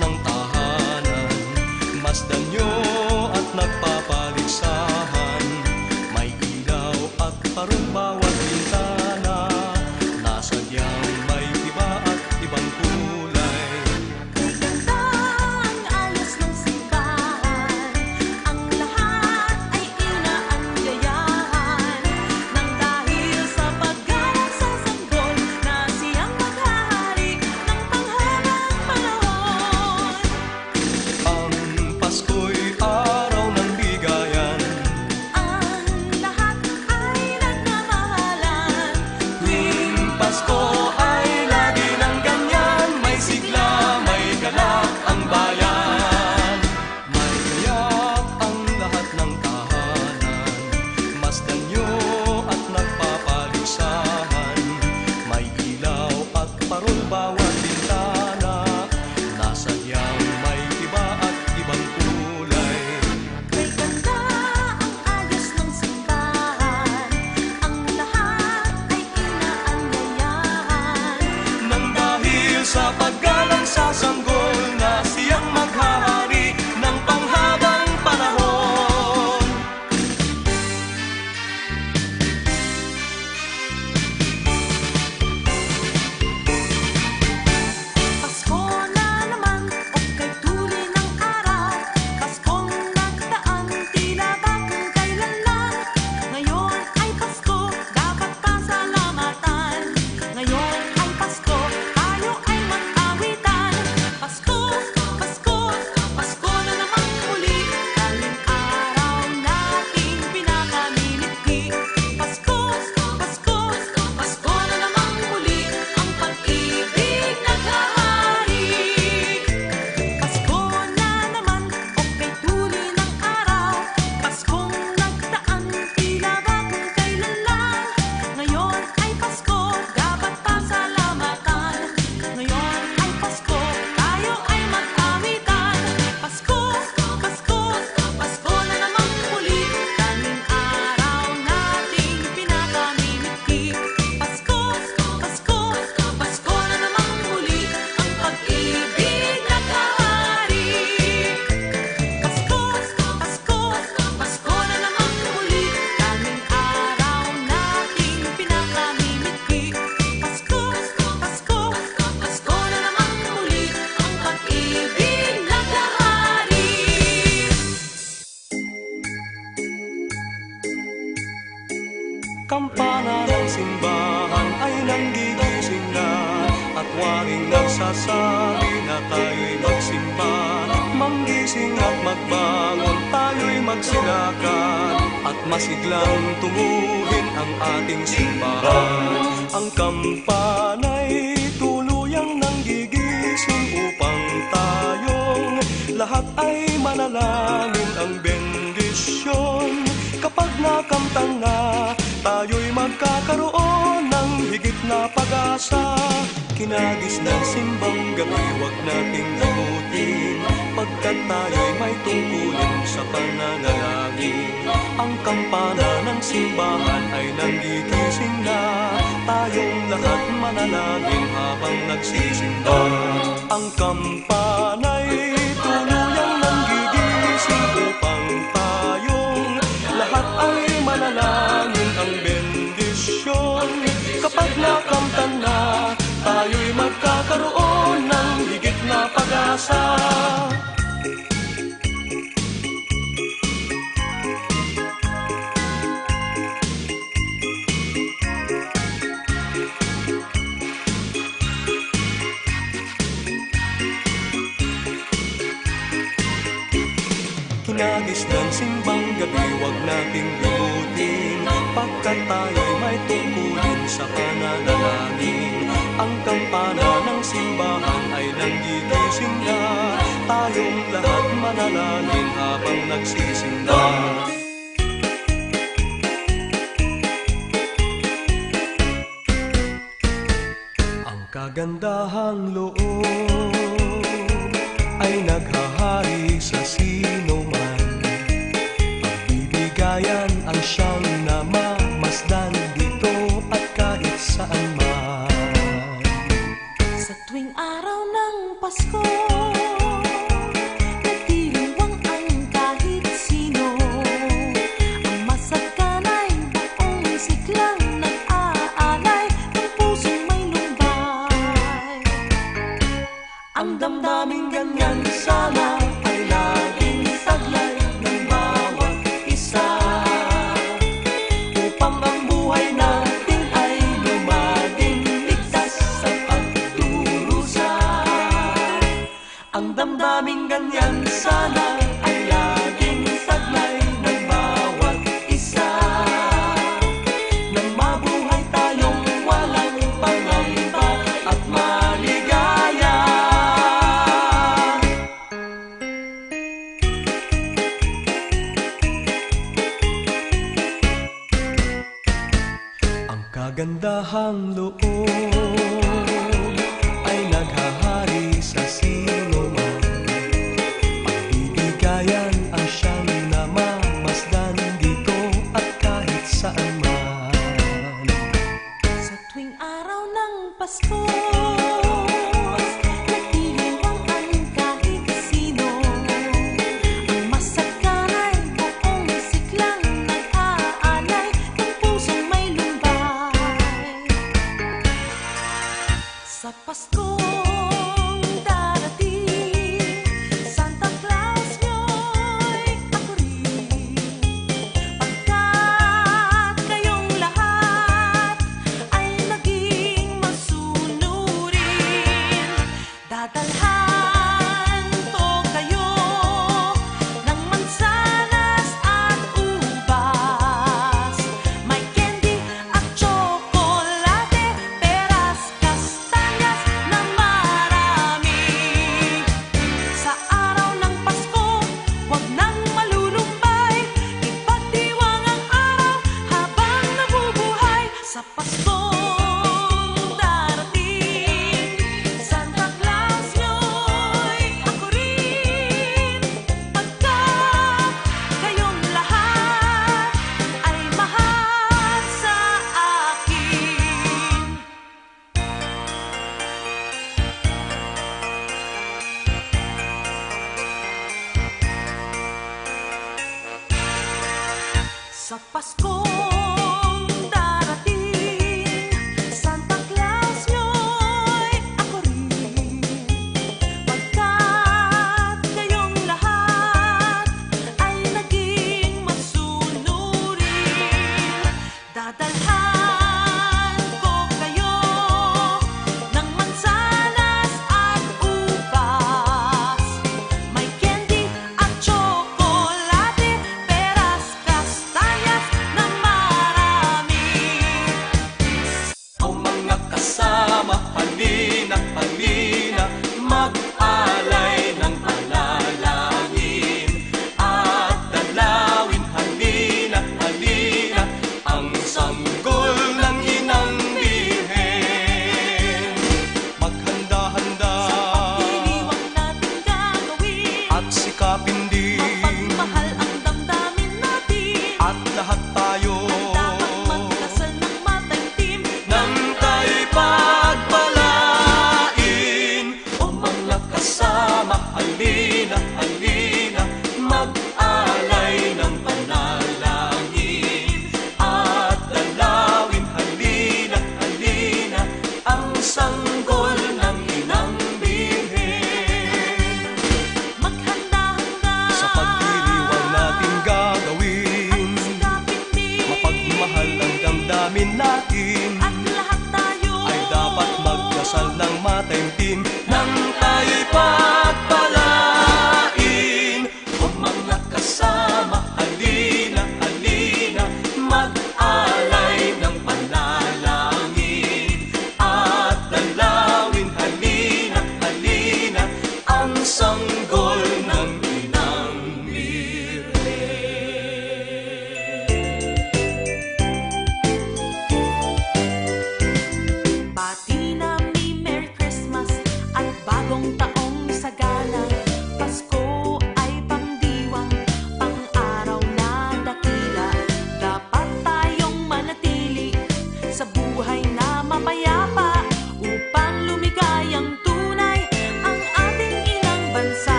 ng tahanan, masdan nyo at nagpapaligsahan. May ilaw at parang bawat bintana, nasadyang may iba at ibang kulay. Kay ganda ang ayos ng simbahan, ang lahat ay inaanyayahan. Nang dahil sa paggalang sa sanggol na siyang maghahari ng panghabang panahon. Ang Pasko'y araw ng bigayan, Ang lahat ay nagmamahalan. tuwing Pasko ay lagi ng ganyan, may sigla, may galak ang bayan. May gayak ang lahat ng tahanan, masdan nyo at nagpapaligsahan. May ilaw at parol bawat bintana, nasadyang may iba at ibang kulay. Kay ganda ang ayos ng simbahan, ang lahat ay inaanyayahan. Nang dahil sa paggalang sa sanggol na siyang maghahari ng panghabang panahon. Pasko na naman o kay tuli ng araw, Paskong nagdaan tila ba kung kailan lang. Ngayon ay Pasko, dapat pasalamatan. Ngayon ay Pasko, tayo ay mag-awitan. Pasko, Pasko, Pasko na naman muli, daling araw nating pinakamimiti. Pasko, Pasko, Pasko na naman muli, ang pag-ibig naghahari. Pasko na naman o kay tuli ng araw, Paskong nagdaan tila ba kung kailan lang. Ngayon ay Pasko, dapat pasalamatan. Ngayon ay Pasko, tayo ay mag-awitan. Pasko, Pasko, Pasko na naman muli, daling araw nating pinakamimiti. Pasko, Pasko, Pasko na naman muli, ang pag-ibig naghahari. Pasko, Pasko, Pasko na naman muli, daling araw nating pinakamimiti. Pasko, Pasko, Pasko na naman muli, ang pag-ibig naghahari. Kampana ng simbahan ay nanggigising na, at waring nagsasabi na tayo'y magsimba. Manggising at magbangon, tayo'y magsilakan, at masiglang tunguhin ang ating simbahan. Ang kampana'y tuluyang nanggigising upang tayong lahat ay manalangin ang bendisyon. Kapag nakamtan na, tayo'y magkakaroon ng higit na pag-asa. Kinagis ng simbang gabi, huwag nating limutin, pagkat tayo'y may tungkulin sa pananalangin. Ang kampana ng simbahan ay nanggigising na, tayong lahat manalangin habang nagsisimba. Ang kampana'y tuluyang nanggigising upang tayong lahat ay manalangin ang bendisyon. Kapag nakamtan na, tayo'y magkakaroon ng higit na pag-asa. Kinagis ng simbang gabi, huwag nating limutin, pagkat tayo'y may tungkulin sa pananalangin. Ang kampana ng simbahan ay nanggigising na, tayong lahat manalangin habang nagsisimba. Ang kagandahang loob ay naghahari sa sino man. Pagbibigayan ang siyang namamasdan dito at kahit saan man. Sa tuwing araw ng Pasko, damdaming ganyan sana ay laging taglay ng bawat isa, upang ang buhay natin ay lumaging ligtas sa pagdurusa. Ang damdaming ganyan sana ay laging taglay ng bawat isa, nang mabuhay tayong walang pangamba at maligaya. Ang kagandahang loob ay naghahari sa sino man. Pagbibigayan ang siyang namamasdan dito at kahit saan man. Sa tuwing araw ng Pasko, nagdiriwangan kahit sino. Ang masaganay buong siklang nag-aalay ng pusong may lumbay. Sa Paskong darating, Santa Claus nyo'y ako rin. Pagkat kayong lahat ay naging masunurin, dadalhan ko kayo ng mansanas at ubas. May candy at tsokolate, peras, kastanyas na marami. Sa araw ng Pasko, huwag nang malulumbay, ipagdiwang ang araw habang nabubuhay. Sa Paskong darating, Santa Claus nyo'y ako rin. Pagkat kayong lahat ay mahal sa akin. Sa Paskong darating, Santa Claus nyo'y ako rin. Pagkat kayong lahat ay naging masunurin, dadalhan ko kayo ng mansanas at ubas. May candy at tsokolate, peras, kastanyas na marami. O mga kasama, halina, halina, mag-alay ng panalangin at dalawin, halina, halina, ang sanggol ng inang birhen. Maghanda-handa Pagdiriwang natin gagawin, at sikapin din, mapagmahal ang damdamin natin. at lahat tayo Dapat magdasal ng mataimtim, nang tayo'y pagpalain. O mga kasama, halina, halina, mag-alay ng panalangin at dalawin, halina, halina, ang sanggol ng inang birhen. maghanda-handa Sa pagdiriwang natin gagawin, sikapin din, mapagmahal ang damdamin natin, at lahat tayo ay dapat magdasal ng mataimtim nang tayo'y pagpalain.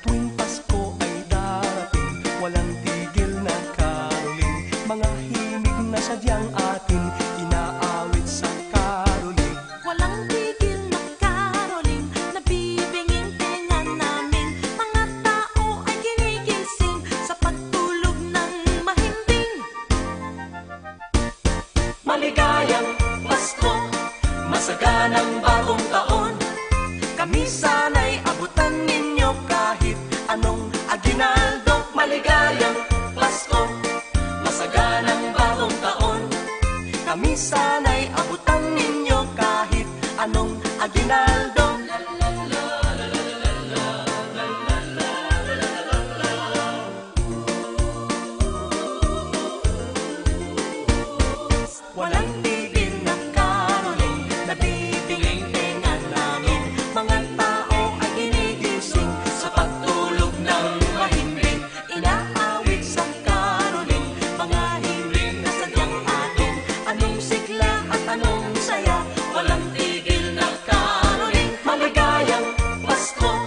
tuwing Pasko ay darating, walang tigil na caroling. Mga himig na sadyang atin inaawit sa caroling. Walang tigil na caroling, nabibinging tenga namin. Mga tao ay ginigising sa pagtulog ng mahimbing. Maligayang Pasko, masaganang bagong taon. Kami sana'y abutan ninyo kahit anong aginaldo. Maligayang Pasko, masaganang bagong taon. Kami sana'y abutan ninyo kahit anong aginaldo. Walang tigil na caroling, nabibinging tenga namin. Mga tao ay ginigising sa pagtulog ng mahimbing. Inaawit sa caroling, mga himig na sadyang atin. Anong sigla at anong saya, walang tigil na caroling. Maligayang Pasko,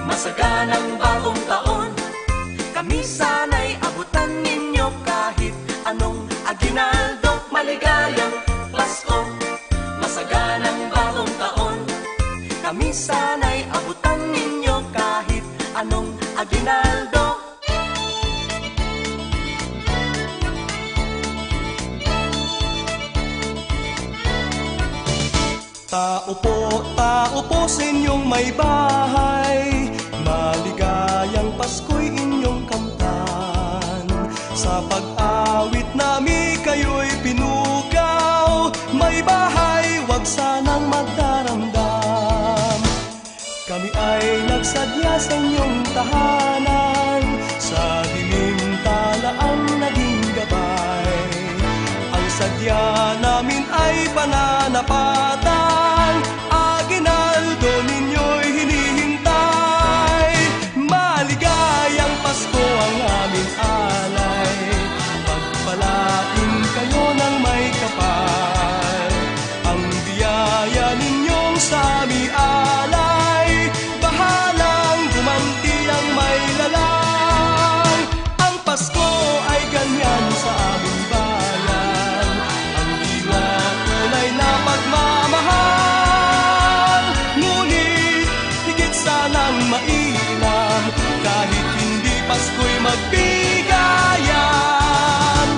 masaganang bagong taon. Kami sana'y abutan ninyo kahit anong aginaldo. Maligayang Pasko, masaganang bagong taon. Kami sana'y abutan ninyo kahit anong aginaldo. Tao po sa inyong may bahay, maligayang Pasko'y inyong kamtan. Sa pag-awit namin kayo'y pinugaw, may bahay wag sanang magdaramdam. Kami ay nagsadya sa inyong tahanan, sa dilim talaang naging gabay. Ang sadya namin ay pananapatan, aginaldo ninyo'y hinihintay. Maligayang Pasko ang aming alay, pagpalain kayo ng may kapal. Ang biyaya ninyong sa aming alay, bahalang gumanti ang may lalang. Ang Pasko ay ganyan sa aming bayan, ang diwa tunay na pagmamahal. Ngunit higit sanang mainam, kahit hindi Pasko'y magbigayan.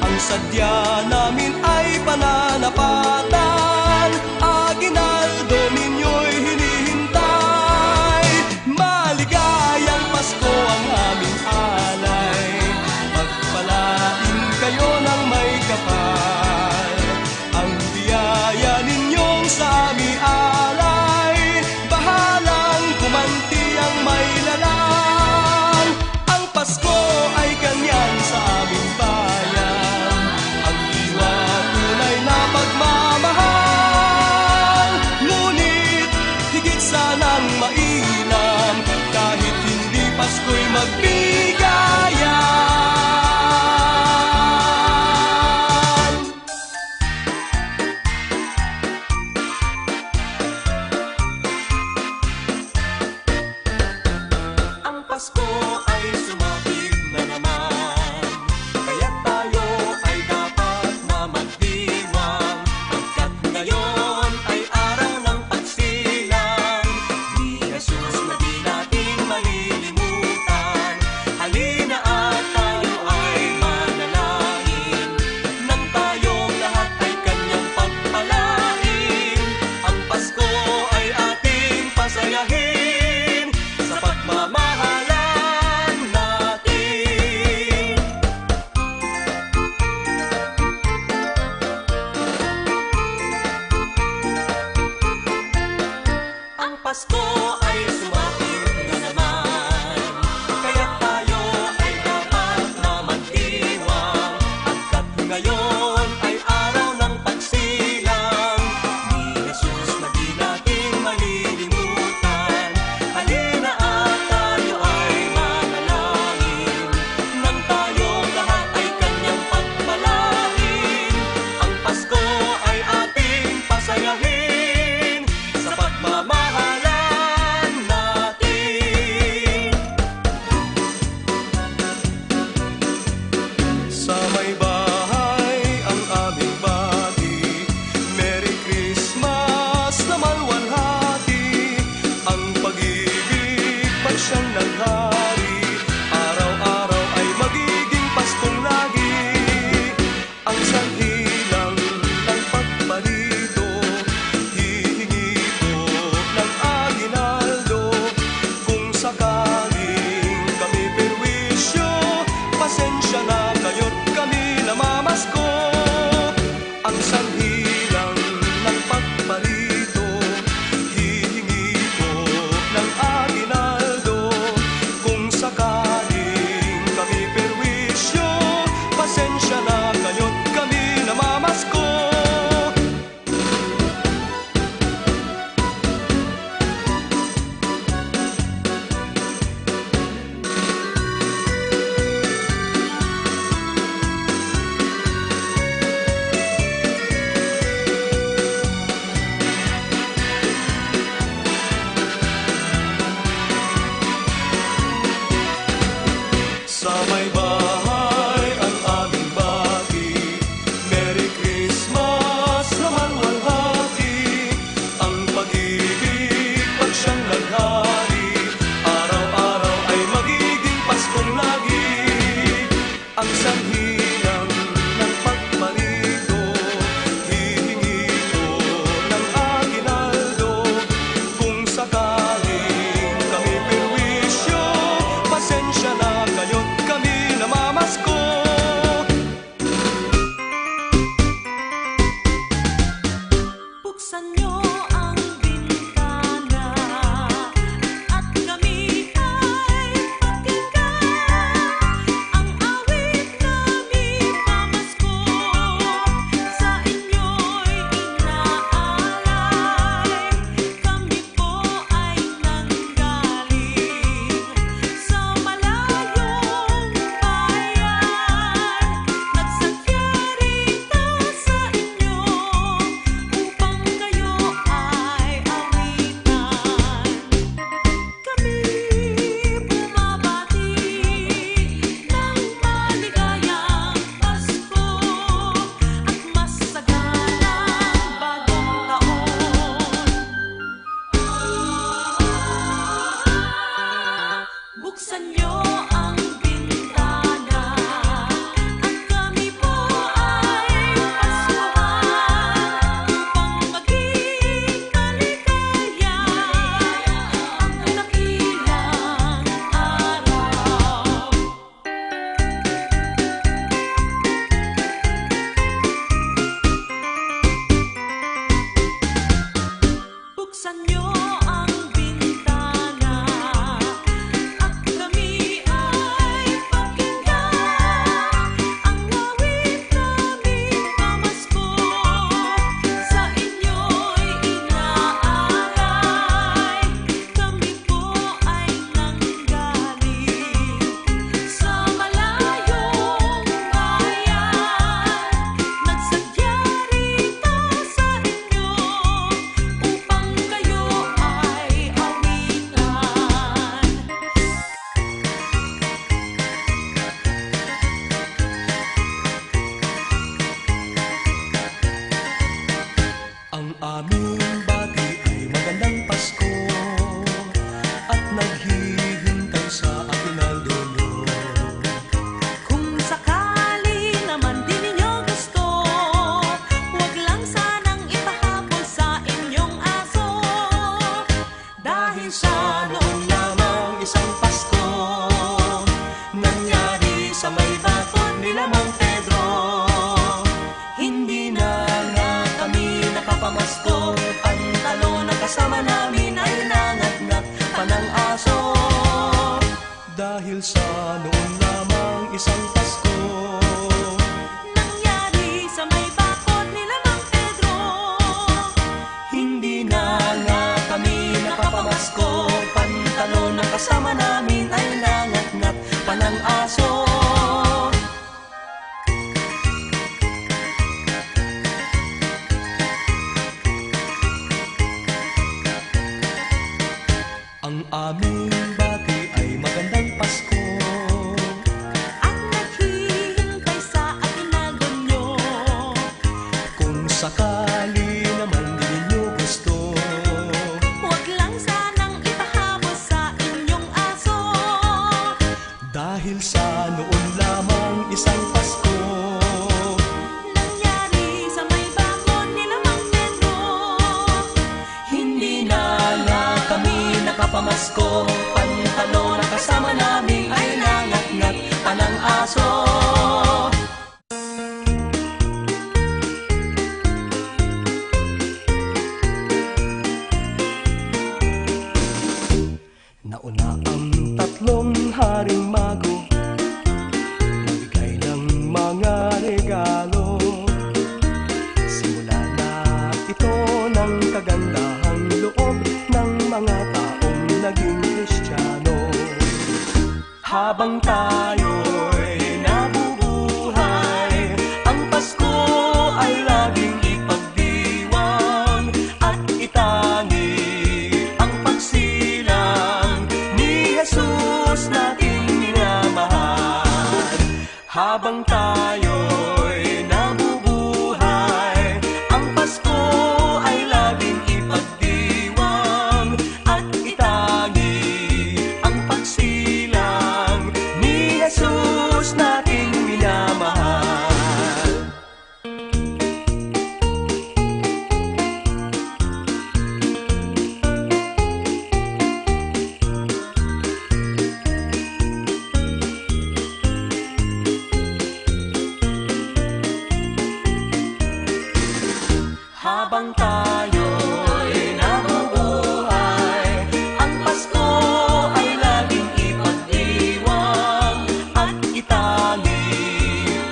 Ang sadya namin ay pananapatan, aginaldo ninyo'y hinihintay. Maligayang Pasko ang aming alay, pagpalain kayo ng may kapal. Ang biyaya ninyong sa aming alay, bahalang gumanti ang may lalang. Ang Pasko ay ganyan sa aming bayan, ang diwa tunay na pagmamahal. Ngunit higit sanang mainam, kahit hindi Pasko'y magbigayan. Ang Pasko ay sumapit na naman, kaya tayo ay dapat na magdiwang. Pagkat ngayon ay araw ng pagsilang ni Jesus na di natin malilimutan. Halina at tayo ay manalangin, nang tayong lahat ay kanyang pagpalain. Ang Pasko ay ating pasayahin sa pagmamahalan natin. Ang Pasko ay sumapit na naman, kaya tayo ay dapat na magdiwang. Pagkat ngayon ay araw ng pagsilang ni Jesus na di natin malilimutan. Halina at tayo ay manalangin, nang tayong lahat ay kanyang pagpalain. sakali naman di ninyo gusto, Huwag lang sanang ipahabos sa inyong aso. dahil sa noon lamang isang Pasko, Nangyari sa may bakod nila Mang Pedro. hindi na lang kami nakapamasko. Pantalon na kasama namin ay nangat-ngat pa ng aso. Nauna ang tatlong haring mago, nagbigay ng mga regalo. Simula na ito ng kagandahang loob ng mga taong naging Kristiyano. Habang tayo'y nabubuhay, ang Pasko ay laging ipagdiwang at itangi ang pagsilang ni Jesus nating minamahal. Habang tayo'y nabubuhay, ang Pasko ay laging ipagdiwang at itangi ang pagsilang ni Jesus nating minamahal. Habang tayo'y nabubuhay, ang Pasko ay laging ipagdiwang at itangi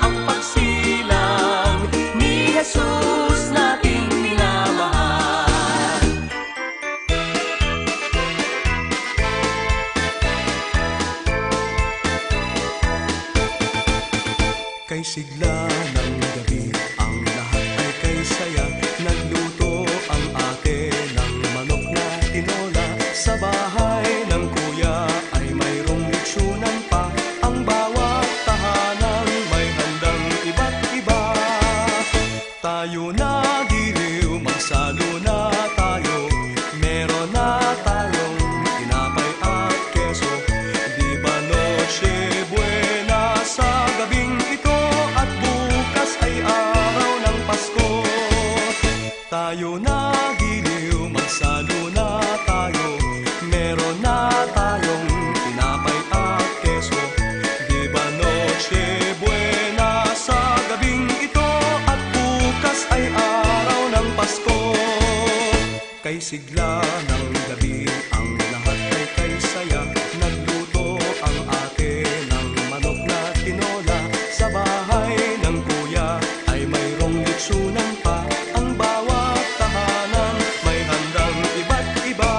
ang pagsilang ni Jesus nating minamahal. Kay sigla ng gabi, ang lahat ay kay saya. Nagluto ang ate ng manok na tinola. Sa bahay ng kuya ay mayroong litsunan pa. Ang bawat tahanan may handang iba't iba. Tayo na giliw, magsalo na tayo. Meron na tayong tinapay at keso. Di ba Noche Buena sa gabing ito, at bukas ay araw ng Pasko. Tayo na giliw, magsalo na tayo. Meron na tayong tinapay at keso. Di ba Noche Buena sa gabing ito, at bukas ay araw ng Pasko. Kay sigla ng gabi, ang lahat ay kay saya. Nagluto ang ate ng manok na tinola. Sa bahay ng kuya ay mayroong litsunan pa. Ang bawat tahanan may handang iba't iba.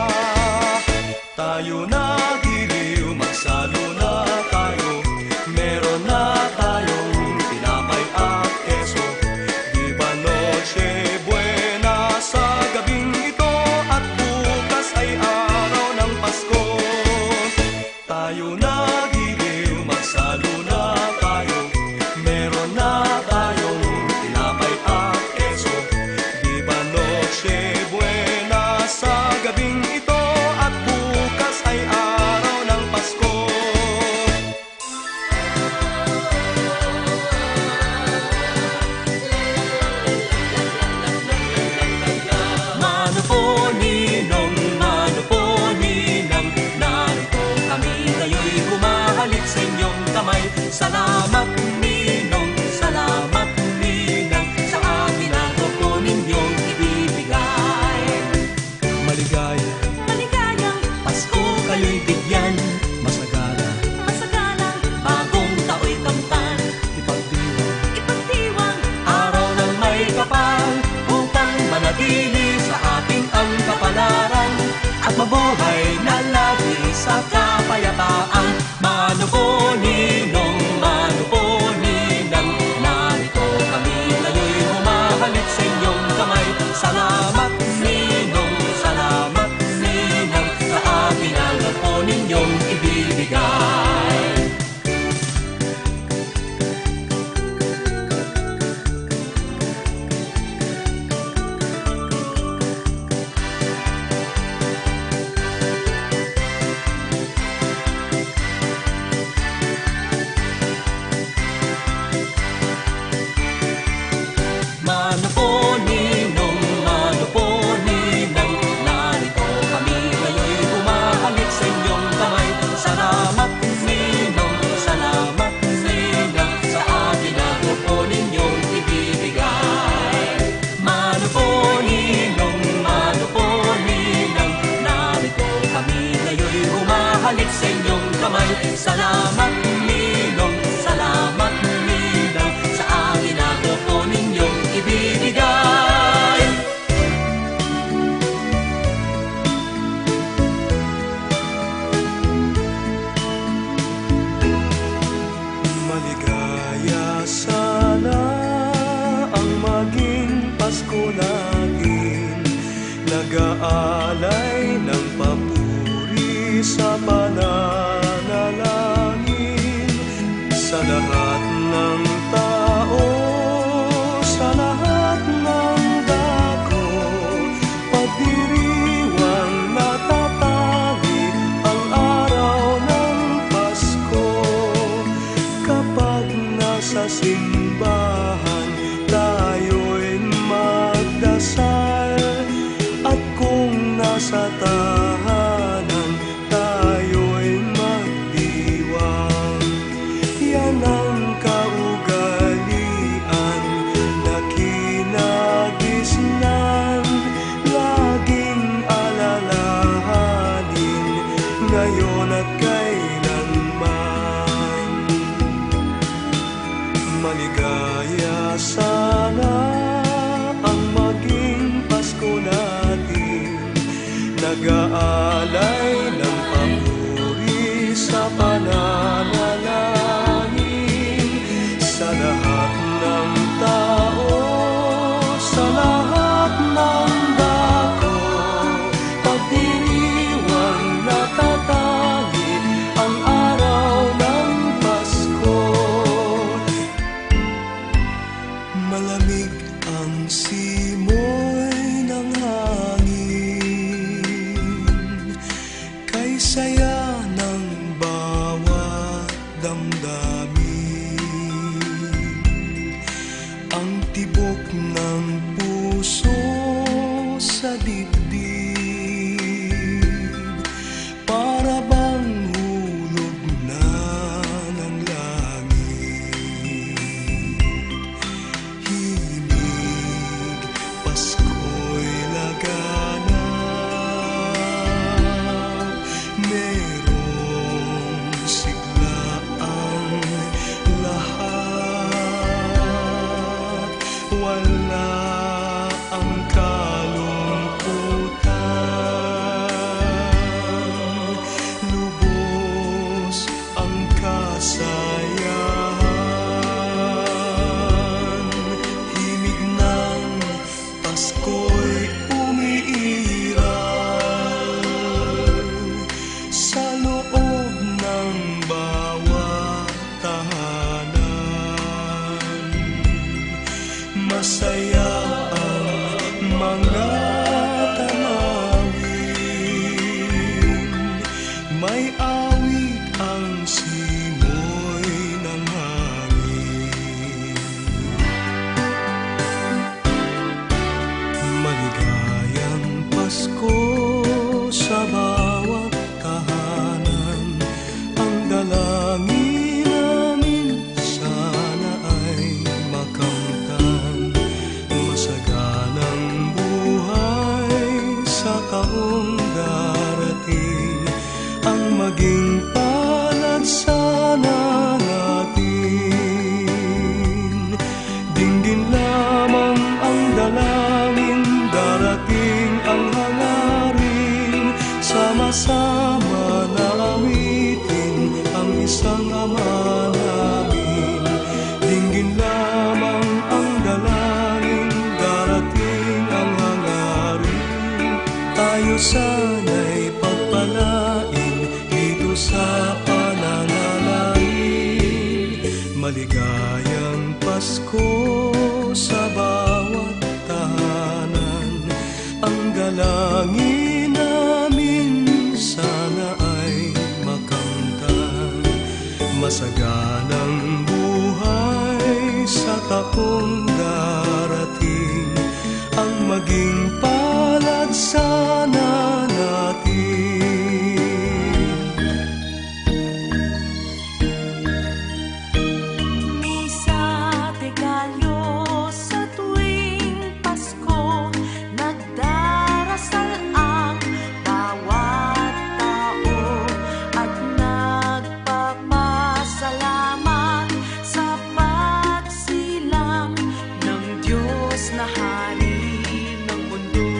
Tayo na giliw, magsalo na tayo. Meron na tayong tinapay at keso. Di ba Noche Buena sa gabing ito, at bukas ay araw natin, nag-aalay ng papuri sa pananalangin sa lahat ng tao, sa lahat ng dako, pagdiriwang natatagi ang araw ng Pasko. Kapag nasa simbahan tayo'y magdasal, at kung nasa tahanan tayo'y magdiwang. Yan ang kaugalian na kinagisnan, laging alalahanin ngayon at kailanman. Maligaya sana ang maging Pasko natin, nag-aalay ng papuri sa pananalangin sa lahat ng tao, sa lahat ng dako, pagdiriwang natatagi ang araw ng Pasko. Malamig ang simoy ng hangin, kay saya ng bawat damdamin. Ang tibok ng puso sa dibdib, para bang hulog na ng langit. Himig, Pasko'y laganap, merong sigla ang lahat, wala ang kalungkutan, lubos ang kasayahan. Himig ng Pasko'y umiiral sa loob ng bawat tahanan. Masaya ang mga tanawin, may awit ang simoy ng hangin. Maligayang Pasko sa bawat tahanan, ang dalangin namin sana ay makamtan. Masaganang buhay sa taong darating, ang maging palad sana natin. Dinggin lamang ang dalangin, darating ang hangarin, sama-sama na awitin ang isang Ama namin. Dinggin lamang ang dalangin, darating ang hangarin, tayo sana'y pagpalain dito sa pananalangin. Maligayang Pasko sa bawat tahanan, ang dalangin namin sana ay makamtan. Masaganang buhay sa taong darating, ang maging palad sana natin. Misa de Gallo sa tuwing Pasko, nagdarasal ang bawat tao at nagpapasalamat sa pagsilang ng Diyos na Hari ng mundo.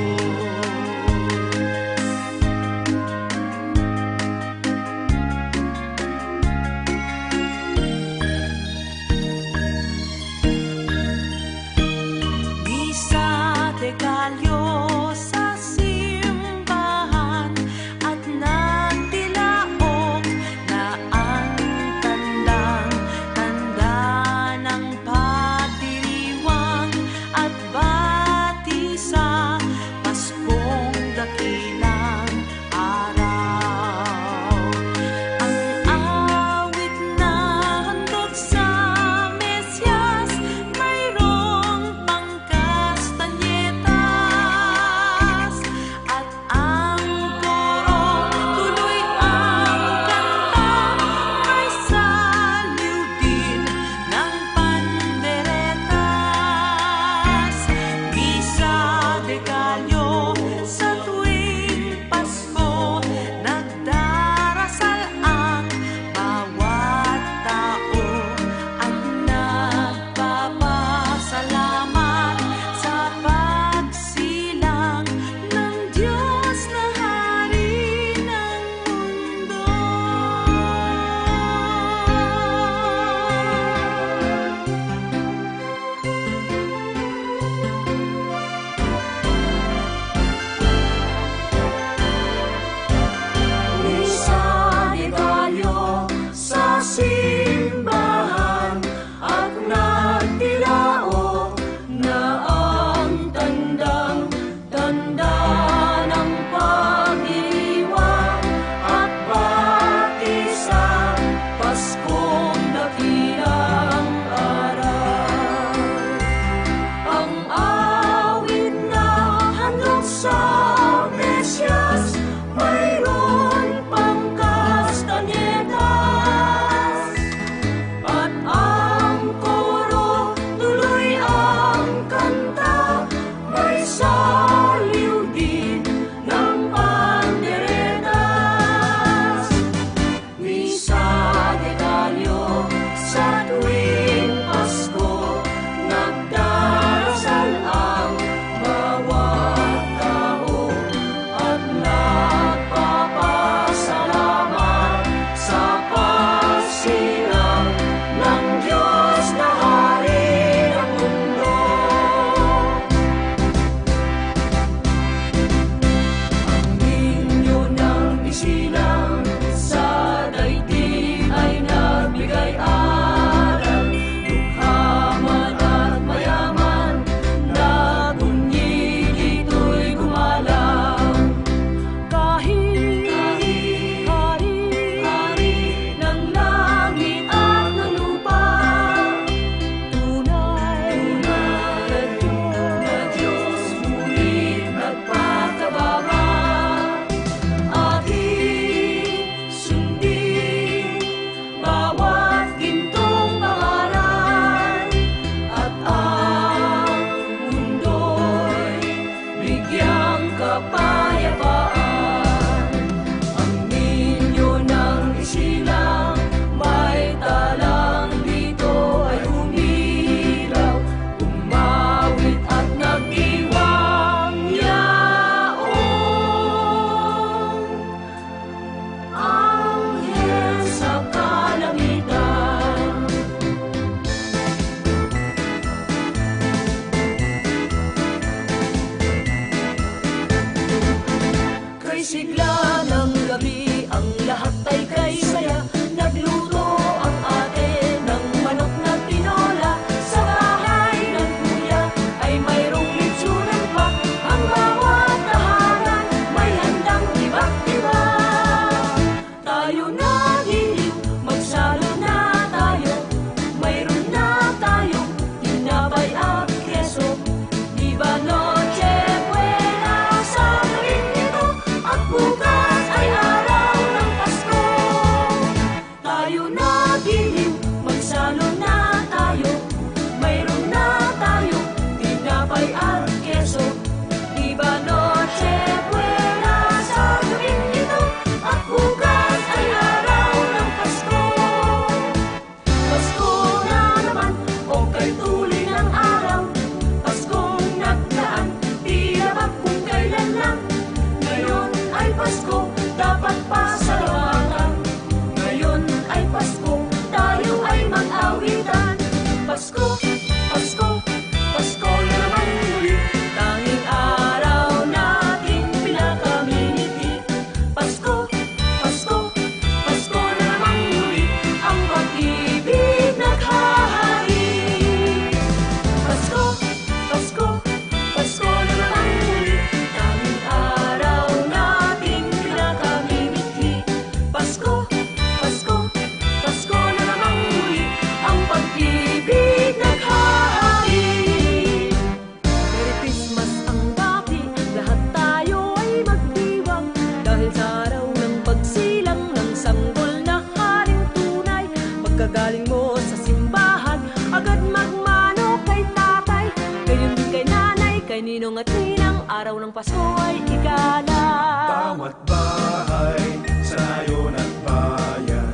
kay Ninong at Ninang, araw ng Pasko ay igalang. Bawat bahay sa nayon at bayan,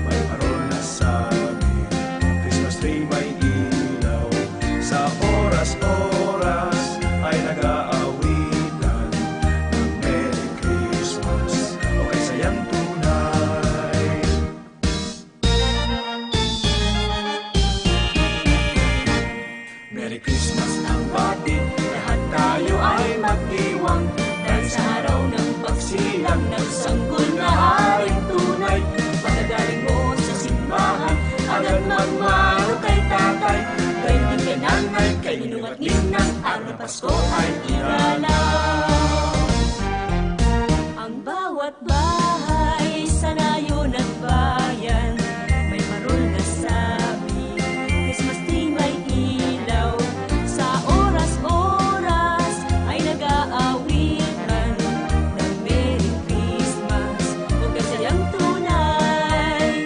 may parol na sabi, Christmas tree may ilaw. Sa oras-oras ay nag-aawitan ng Merry Christmas o kay sayang tunay. Merry Christmas ang bati, lahat tayo ay magdiwang, dahil sa araw ng pagsilang ng sanggol na haring tunay. Pagkagaling mo sa simbahan, agad magmano kay tatay, kay hindi kay nanay, kay ninong at ninang, ang Pasko ay igalaw. Ang bawat bahay sa nayon at bayan, may parol na sabi, Christmas tree may ilaw. Sa oras-oras ay nag-aawitan ng Merry Christmas o kasayang tunay.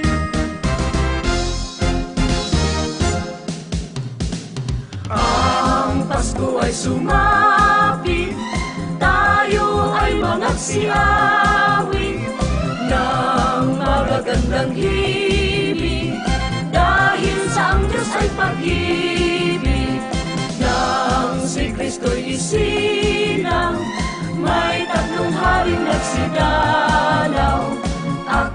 Ang Pasko ay sumapit, tayo ay magsiawit ng magagandang himig, dahil sa ang Diyos ay pag-ibig. Nang si Kristo'y isilang, may tatlong haring nagsidalaw, at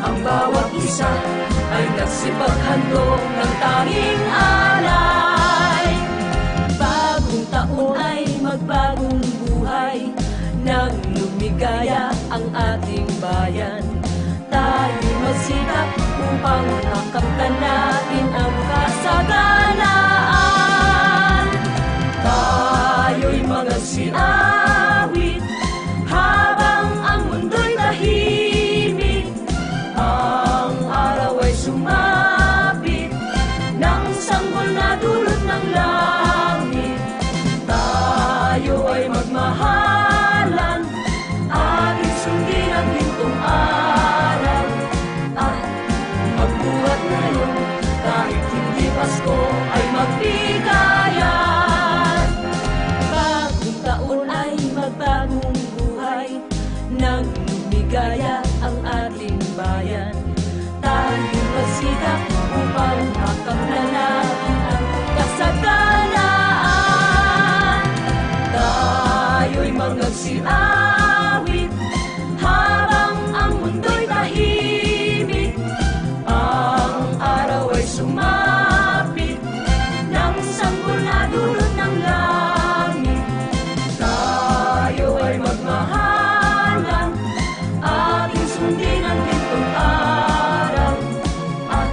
ang bawat isa ay nagsipaghandog ng tanging alay. Bagong taon ay magbagong buhay, nang lumigaya ang ating bayan. Tayo magsikap upang makamtan natin ang kasagalaan. Tayo'y magsiawit habang ang mundo'y tahimik. Ang araw ay sumapit, ng sanggol na dulot ng langit. Tayo ay magmahalan, ating sundin ang gintong aral, at magbuhat ngayon kahit hindi Pasko ay magbigayan. Bagong taon ay magbagong buhay, nang lumigaya ang ating bayan. Tayo magsikap upang makamtan natin ang kasagalaan. Tayo'y magsiawit habang ang mundo'y tahimik. Ang araw ay sumapit, ng sanggol na dulot ng langit. Tayo ay magmahalan, ating sundin ang gintong araw, at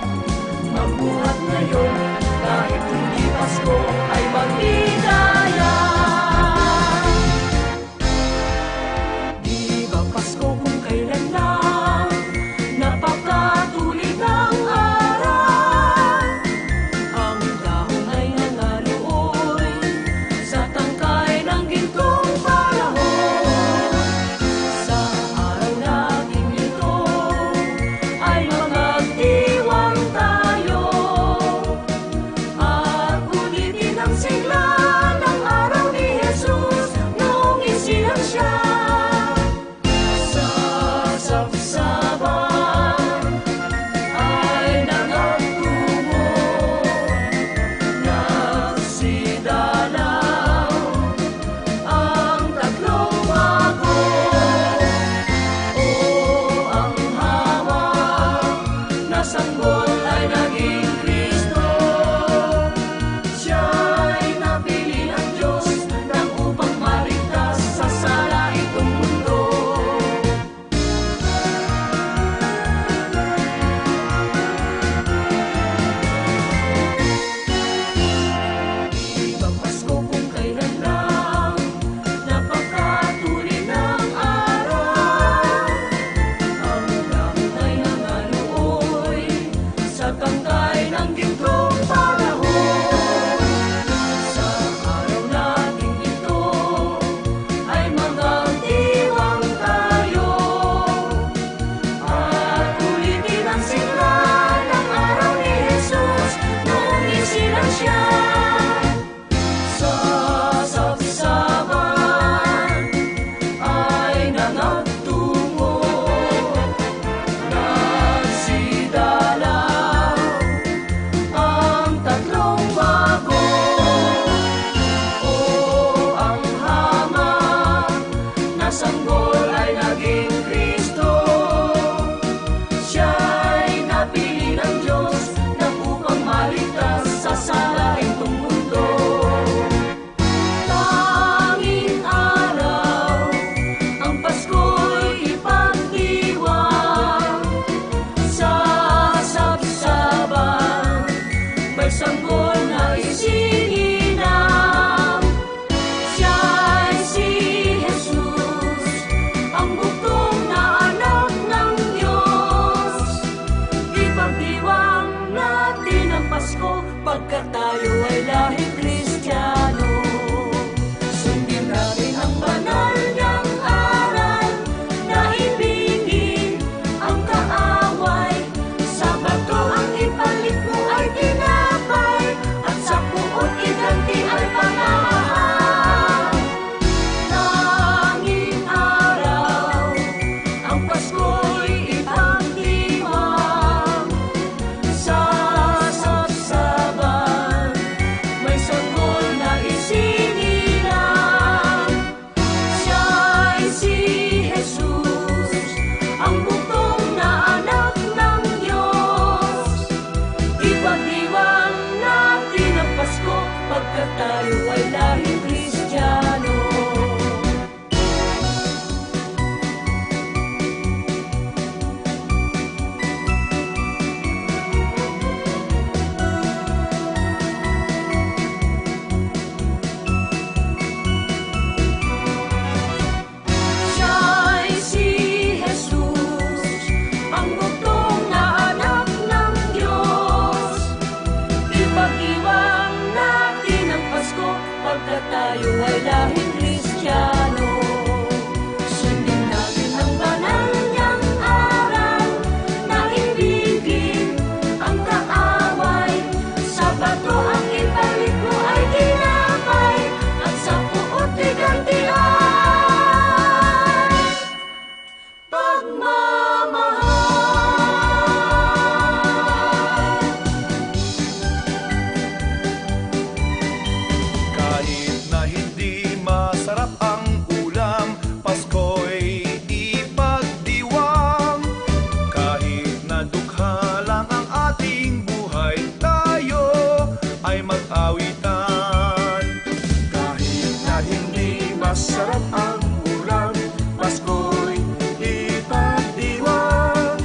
masarap ang ulam. Pasko'y ipagdiwang.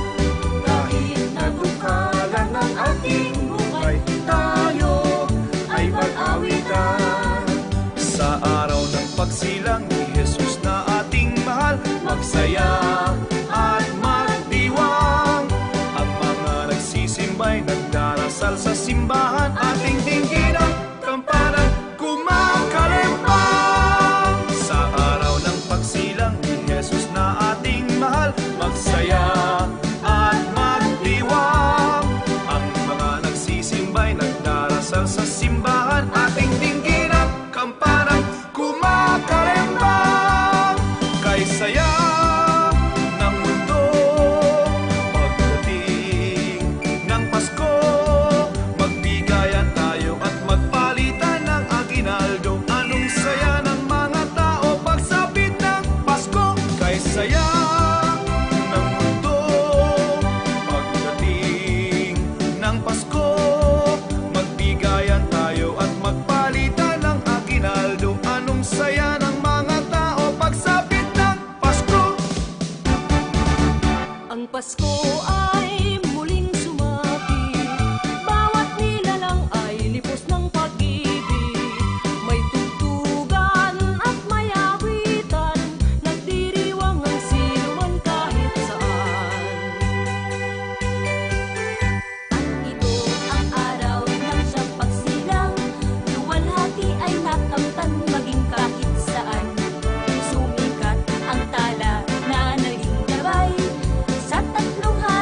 Kahit na dukha lang ang ating buhay, tayo ay mag-awitan. Sa araw ng pagsilang ni Jesus na ating mahal, magsaya at magdiwang. Ang mga nagsisimba'y nagdarasal sa simbahan, ating dinggin ang kampana, kumakalembang. Sa araw ng pagsilang ni Jesus na ating mahal, magsaya at magdiwang. Ang mga nagsisimba'y nagdarasal sa simbahan, ating dinggin ang kampana, kumakalembang. Kay saya ng mundo pagdating ng Pasko, magbigayan tayo at magpalitan ng aginaldo. Anong saya ng mga tao pagsapit ng Pasko. Kay saya ng mundo pagdating ng Pasko, magbigayan tayo at magpalitan ng aginaldo. Anong saya ng mga tao pagsapit ng Pasko. Ang Pasko ay muling sumapit, bawat nilalang ay lipos ng pag-ibig. May tugtugan at may awitan, nagdiriwang ang sinuman kahit saan. At ito ang araw ng siyang pagsilang, luwalhati ay nakamtan maging kahit saan. Sumikat ang tala na naging gabay sa tatlong hari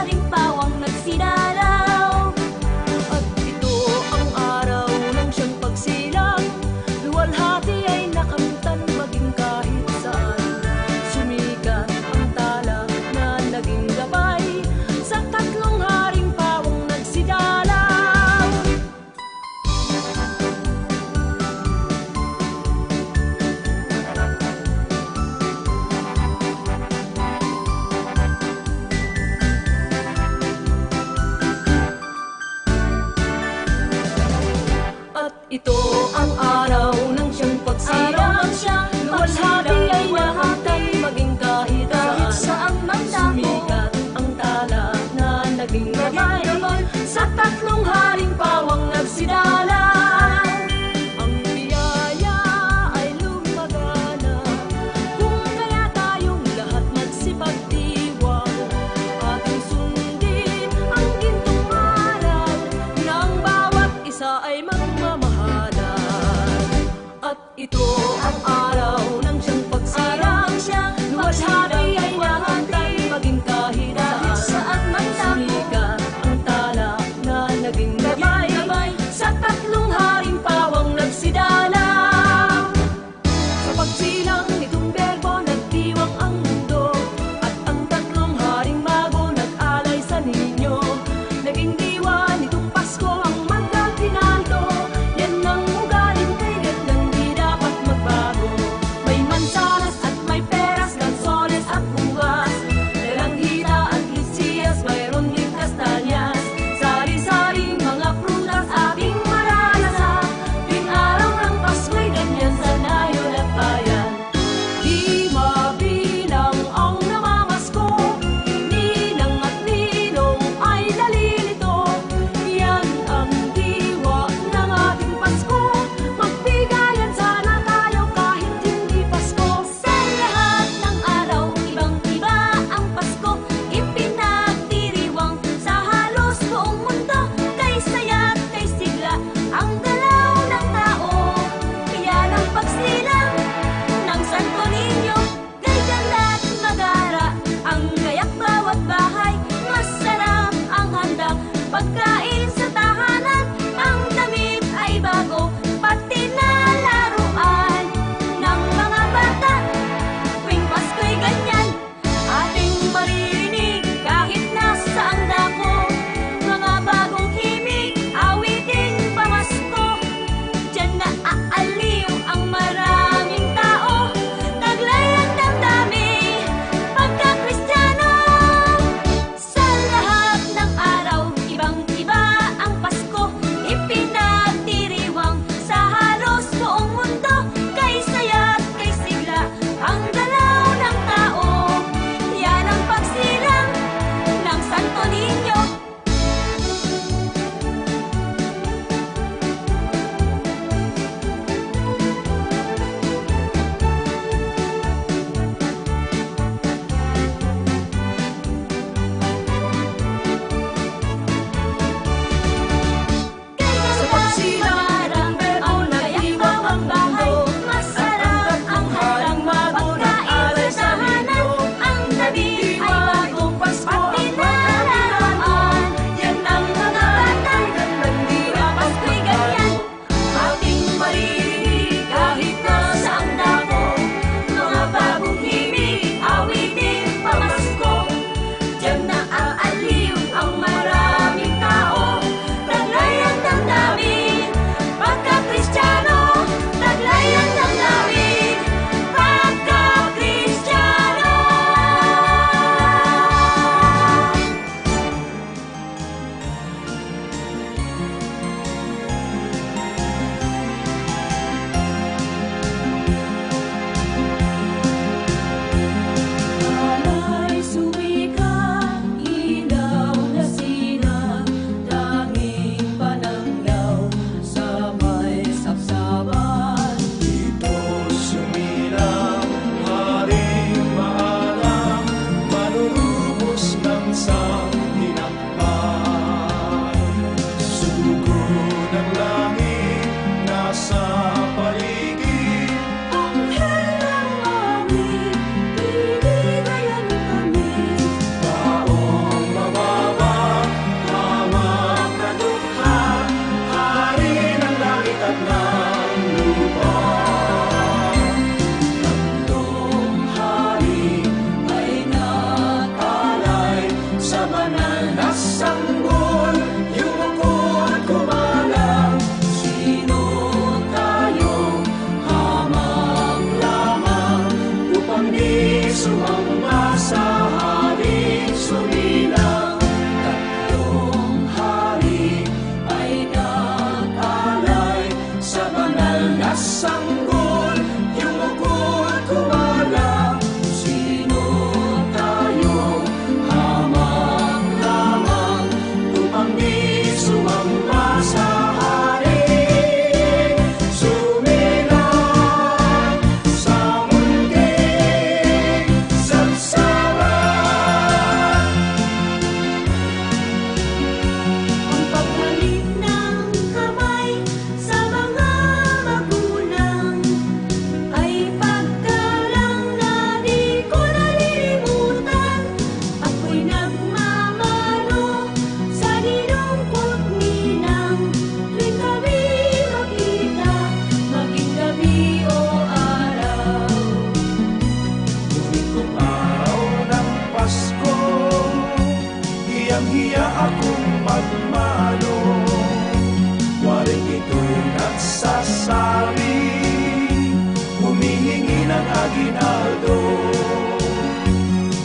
ng aginaldo.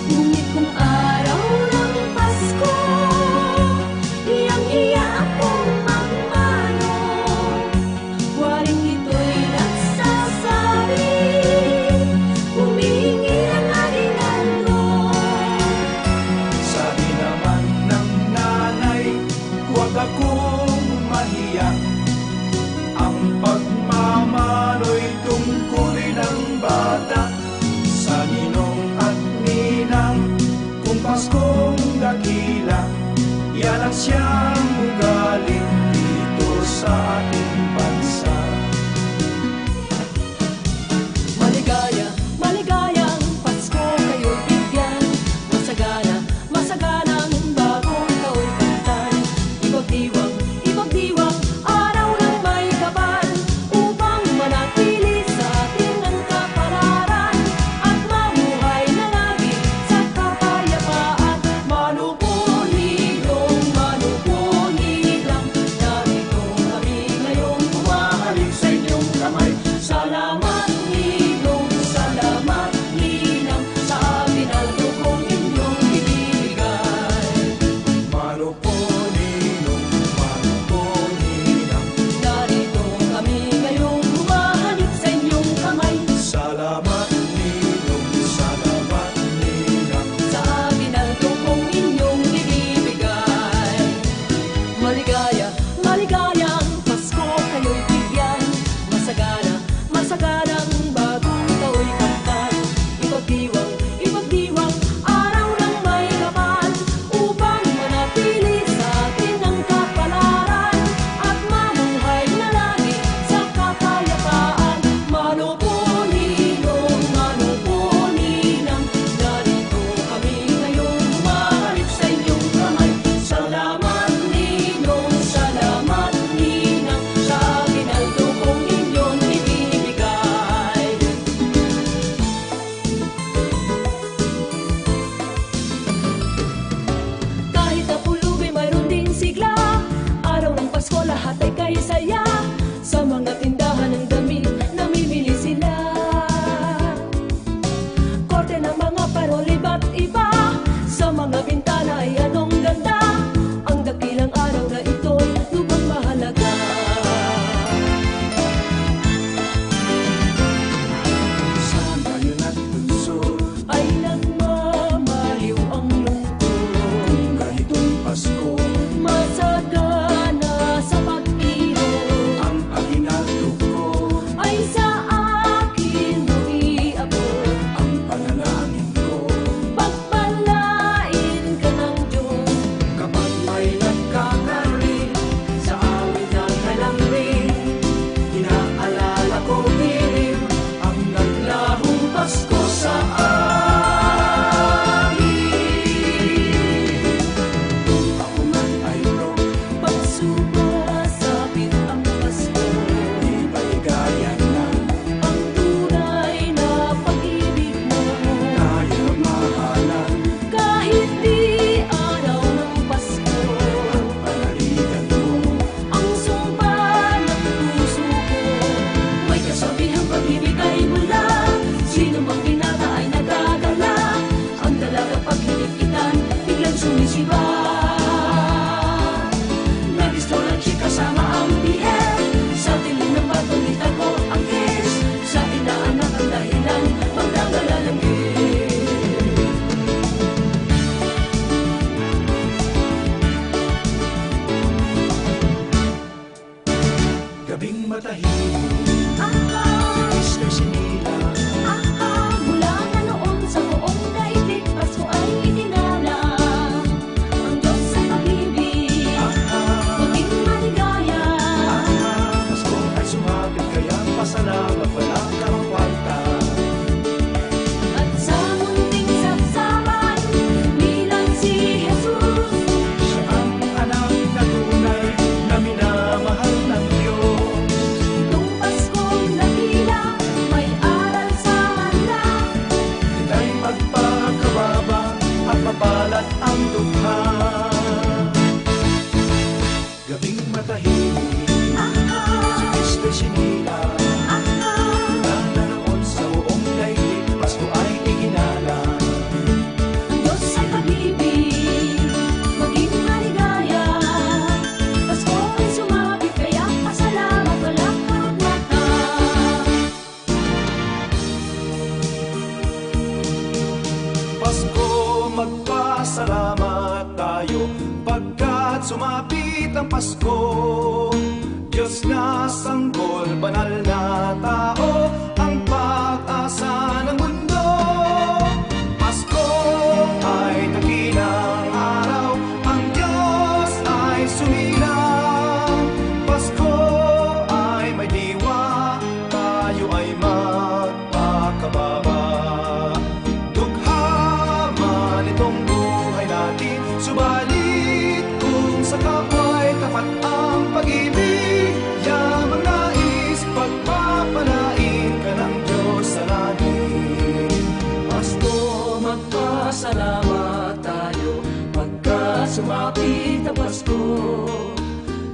Ngunit kung araw ng Pasko, hiyang-hiya akong magmano. Waring ito'y nagsasabi, humihingi ng aginaldo. Sabi naman ng nanay, huwag akong mahiya. Ang pagmamano'y tungkulin ng bata sa ninong at ninang. Kung Paskong dakila, yan ang siyang ugali dito sa ating bansa. Maligaya, maligayang Pasko kayo'y bigyan. Masagana, masaganang bagong tao'y kamtan. Ibagdiwang, ibagdiwang, araw ng may kapal, upang manatili sa atin ang kapalaran at mamuhay na lagi sa kapayapaan. Manupunilong, lang, narito kami ngayong umahalik sa inyong kamay. Salamat, Ninong, salamat. magpasalamat tayo pagkat sumapit ang Pasko. Diyos na sanggol, banal na tao, ang pag-asa ng mundo. Pasko ay dakilang araw, ang Diyos ay sumilang. Pasko ay may diwa, tayo ay magpakababa. Dugha man itong buhay natin, subalit kung sa kapwa'y tapat ang pag-ibig, yamang nais pagpapalain ka ng Diyos sa langit. Pasko, magpasalamat tayo pagka sumapit ang Pasko.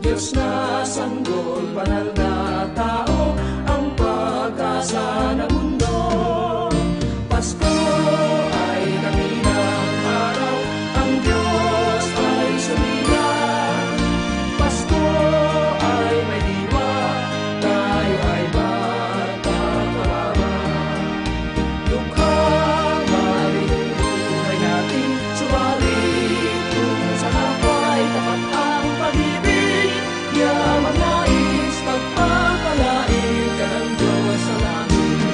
Diyos na sanggol, banal na tao, ang pag-asa ng mundo. Pasko ay dakilang araw, ang Diyos ay sumilang. Pasko ay may diwa, tayo ay magpapalama. Dukha man itong buhay natin, subalit kung sa kapwa'y tapat ang pag-ibig, yamang nais pagpapalain ka ng Diyos sa langit.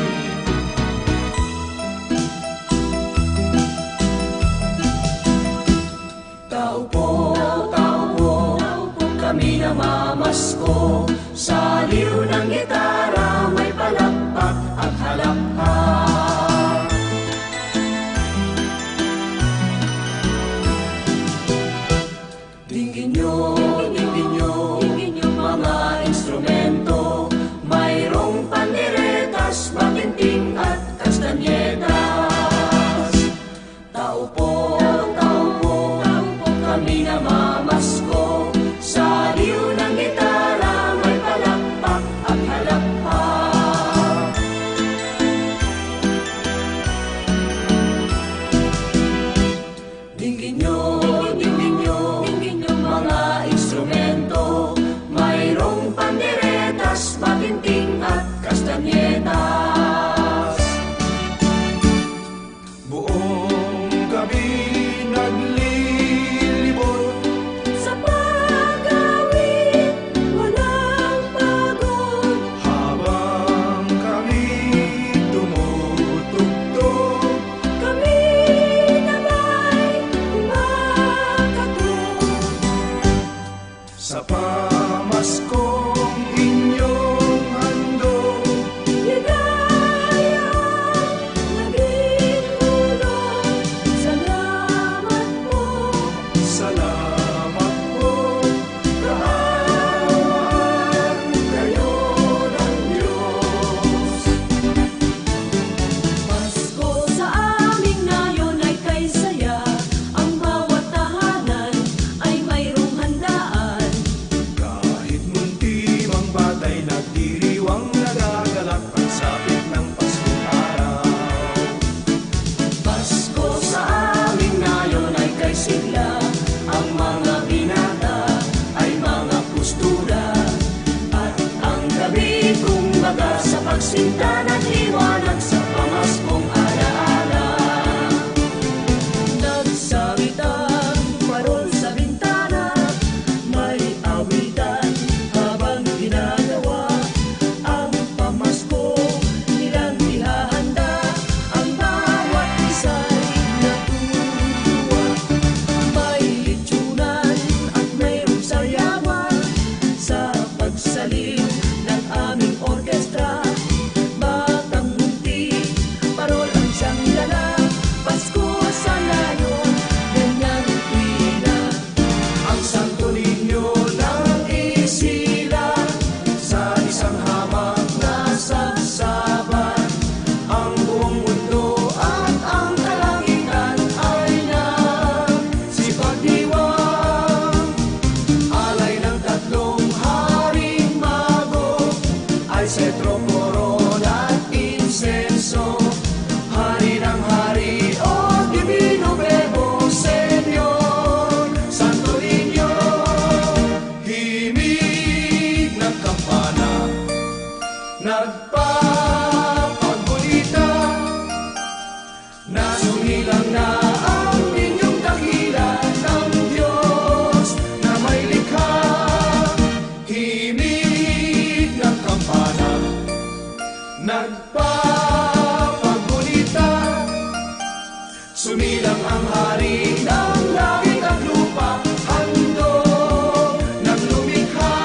ang hari ng langit at lupa, handog ng lumikha.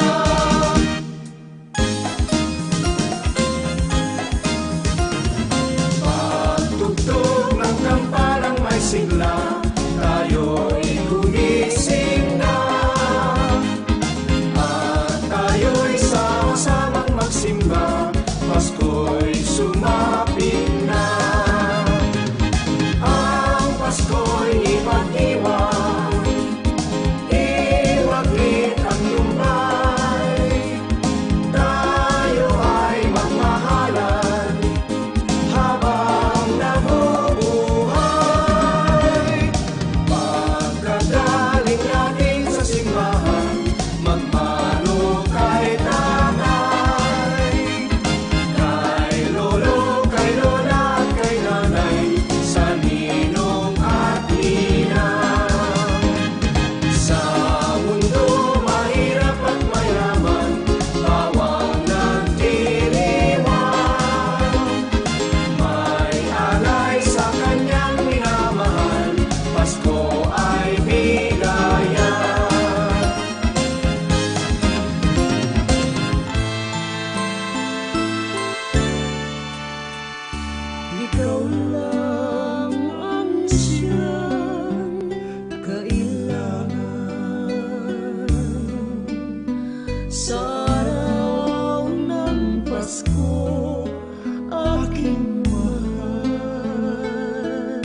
Pagtugtog ng kampanang may sigla, tayo'y gumising na. At tayo'y sama-samang magsimba, Pasko'y sumapit na. Ang Pasko'y ipag-iwan, iwaglit ang lumbay. Tayo ay magmahalan habang nabubuhay. Pagkagaling natin sa simbahan, magmano kay tatay, kay lolo, kay lola at kay nanay, sa ninong at ninang. Sa mundo mahirap at mayaman, bawang nagdiriwang. May alay sa kanyang minamahal, Pasko ay bigayan. Ikaw lang ang siyang kailangan sa araw ng Pasko, aking mahal.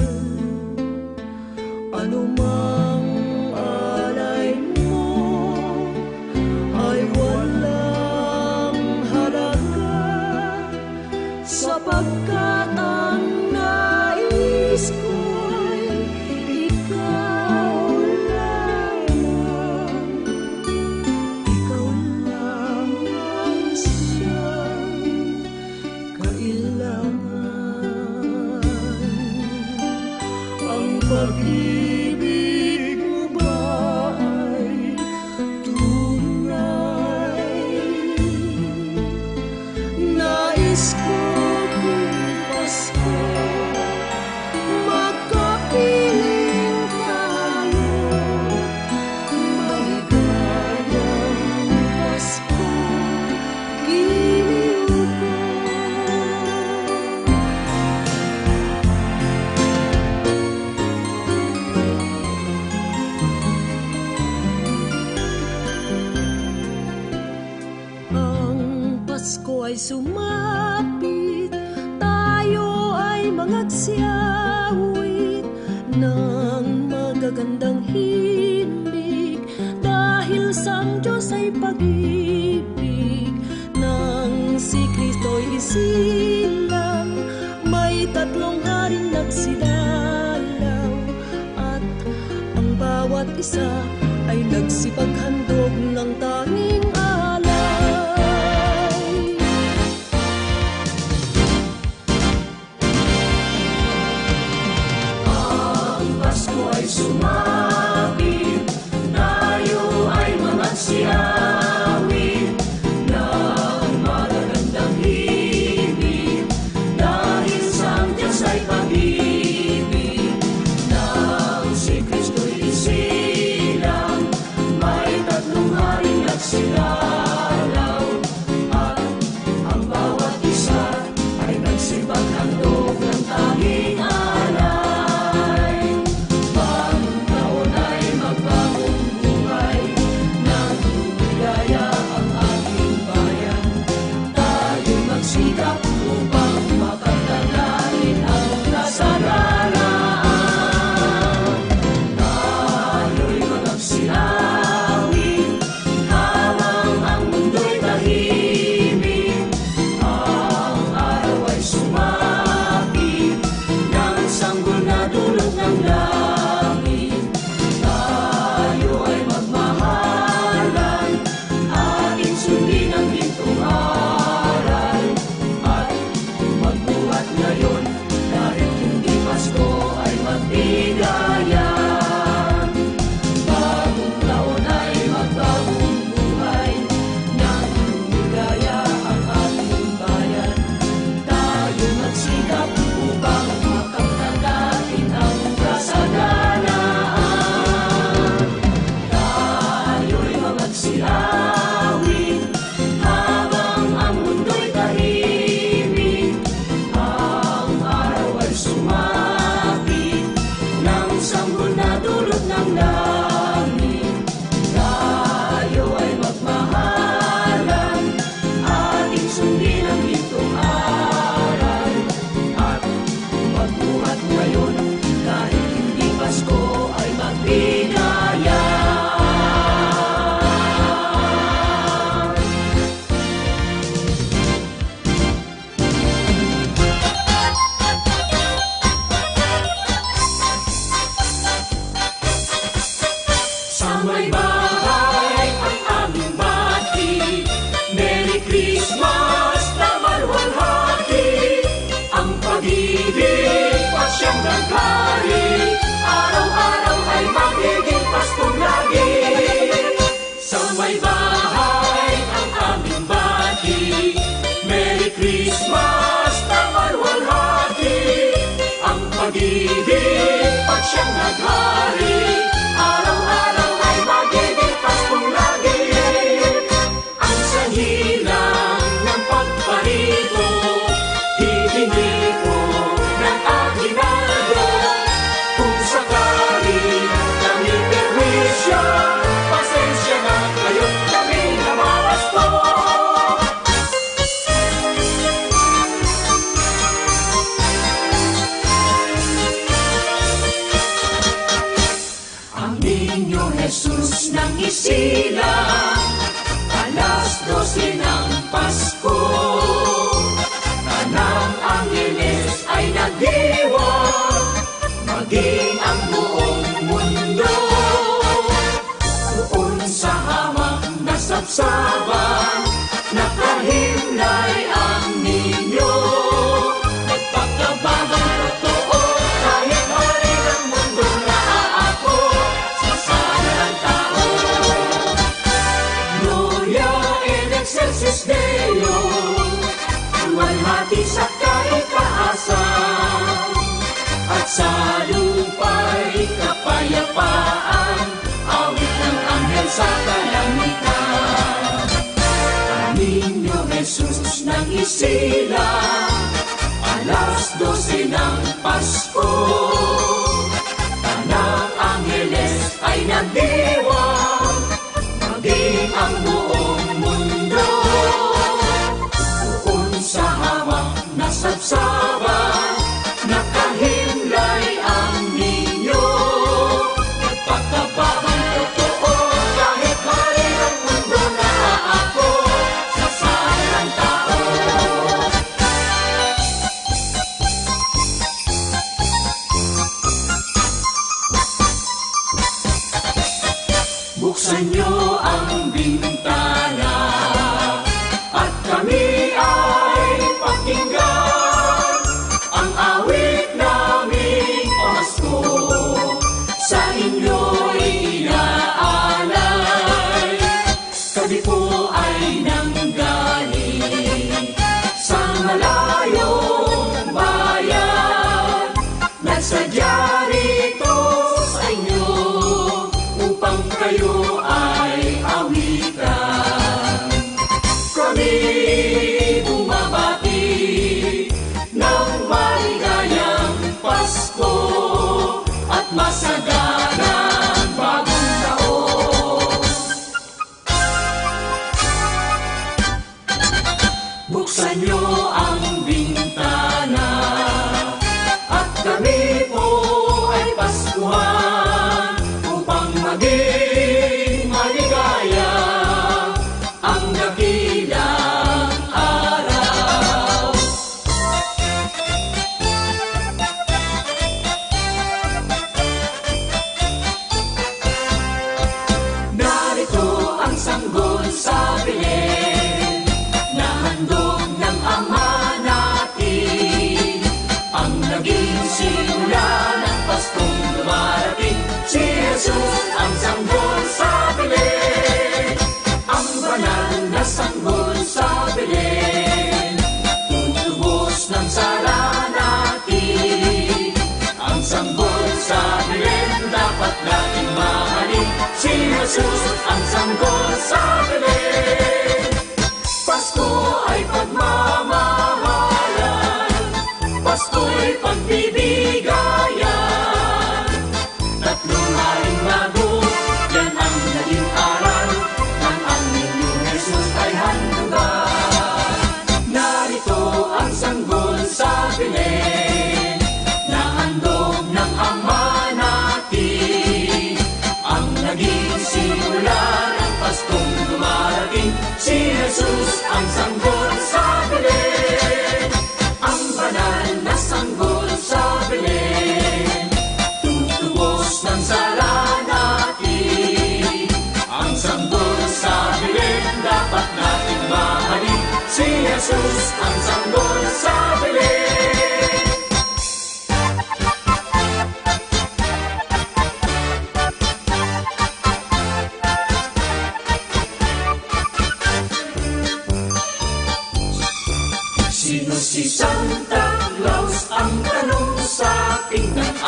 Anumang alay mo ay walang halaga, sapagkat ang nais ko'y ikaw lamang. Ikaw lang ang siyang kailangan. Ang pag-ibig mo ba ay tunay? Nais ko kung Pasko, magkapiling tayo. Maligayang Pasko, giliw ko. Ang Pasko ay sumapit, tayo ay magagsiawit ng magagandang himig, dahil sa ang Diyos ay pag-ibig. Nang si Kristo'y isilang, may tatlong haring nagsidalaw, at ang bawat isa ay nagsipaghandog ng tanging alay. Ang Pasko ay sumapit, tayo ay magsiawit ng magagandang himig, dahil sa ang Diyos ay pag-ibig. Nang si Kristo'y isilang, may tatlong haring At ngayon, kahit hindi Pasko ay magbigaya. Sa may bahay ang aming bati, Merry Christmas na maluwalhati. Ang pag-ibig at siyang naghari, araw-araw ay magiging Paskong lagi. Sa may bahay ang aming bati, Merry Christmas na maluwalhati. Ang pag-ibig at siyang naghari, araw-araw ay magiging Paskong lagi. Ang sanhilang ng pagparito, hihingi ko ng aginaldo. Kung sakali kami perwisyo, pasensya na kayo, kami namawasto. Ang Niño Jesus nang isilang, alas 12 ng Pasko. Tanang angeles ay nagdiwang, maging ang buong mundo. Doon sa hamak na sabsaban, nakahimlay ang Niño. Nagpakababang totoo, kahit hari ng mundo na aako sa sana ng tao. Gloria in excelsis Deo, luwalhati sa kaitaasan, at sa lupa'y kapayapaan, awit ng anghel sa kalangitan. Ang Niño Jesus nang isilang, alas 12 ng Pasko. Tanang angeles ay nagdiwang, maging ang buong mundo. Doon sa hamak na sabsaban, nakahimlay ang Niño. Nagpakababang totoo, kahit hari ng mundo na aako sa sana ng tao. Buksan niyo ang bintana at kami ay pakinggan ang awit naming Pasko. Sa inyo'y inaalay, kami po ay nanggaling sa malayong bayan. Nagsadya rito sa inyo upang kayo ay awitan. Kami bumabati ng maligayang Pasko at masaganang bagong taon. Buksan niyo ang bintana at kami po ay Paskuhan, upang maging maligaya ang dakilang araw. Narito ang sanggol sa Belen, na handog ng Ama natin, ang naging simula ng Paskong dumarating. Si Jesus ang sanggol sa Belen, ang banal na sanggol sa Belen, tutubos ng sala natin. Ang sanggol sa Belen dapat nating mahalin. Si Jesus ang sanggol sa Belen. Pasko ay pagmamahalan, Pasko'y pagbibigayan. Tatlong haring bago, yan ang naging aral ng ang Niñong Jesus ay handugan. Narito ang sanggol sa Belen, na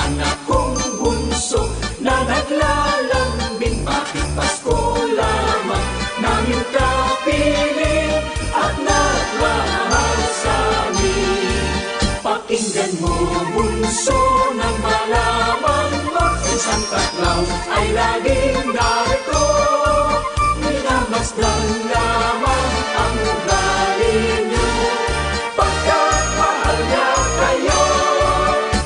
anak kong bunso na naglalambing. Bakit Pasko lamang namin kapiling at nagmamahal sa amin? Pakinggan mo bunso nang malaman mo, si Santa Claus ay laging narito. Minamasdan lamang ang ugali niyo, pagkat mahal niya kayo.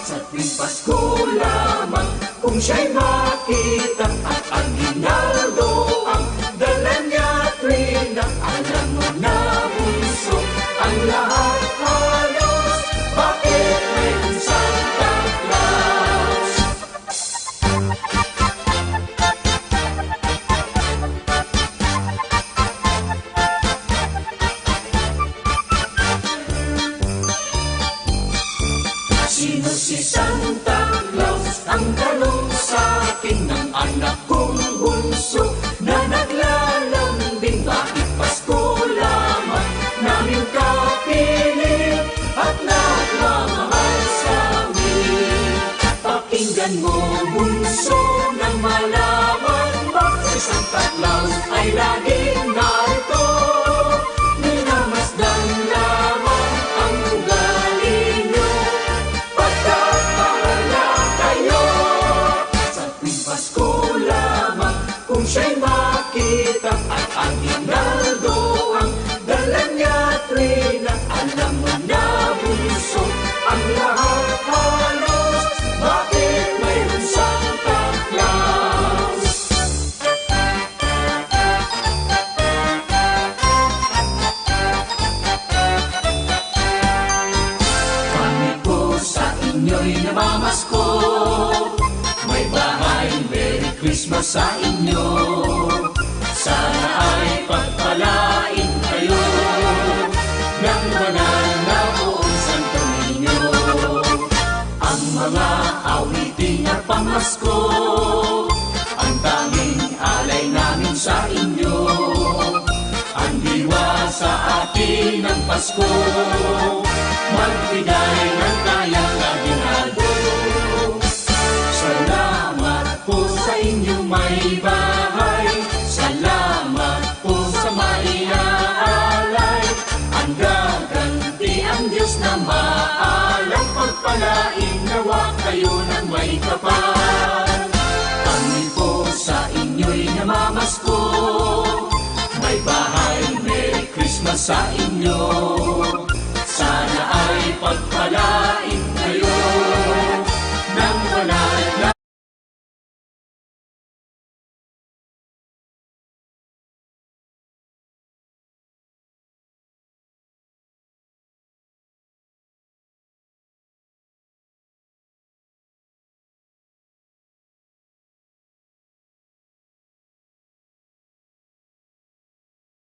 Sa tuwing Pasko lamang kung siya'y makita, at ang ginaldo ang dala niya tuwina. Alam mo na bunso, ang lahat halos, bakit mayroong Santa Claus? Sino si Santa Claus? Ang tanong sa'kin ng anak kong bunso na naglalambing. Bakit Pasko lamang namin kapiling at nagmamahal sa amin? Pakinggan mo bunso nang malaman mo, si Santa Claus ay laging narito. Minamasdan lamang ang ugali niyo, pagkat mahal niya kayo. Sa tuwing Pasko lamang kung siya'y makita, at ang ginaldo ang dala niya tuwina. Alam mo na bunso, ang lahat halos, bakit mayroong Santa Claus? Kami po sa inyo'y namamasko, may bahay, Merry Christmas sa inyo. Sana ay pagpalain kayo ng banal na buong Santo Niño. Ang mga awitin at pamasko, ang tanging alay namin sa inyo. Ang diwa sa atin ng Pasko, magbigay ng kayang aginaldo. Salamat po sa inyong may bahay, salamat po sa maiaalay. Ang gaganti ang Diyos na maalam, pagpalain nawa kayo ng may kapal. Kami po sa inyo'y namamasko, may bahay, Merry Christmas sa inyo. Sana ay pagpalain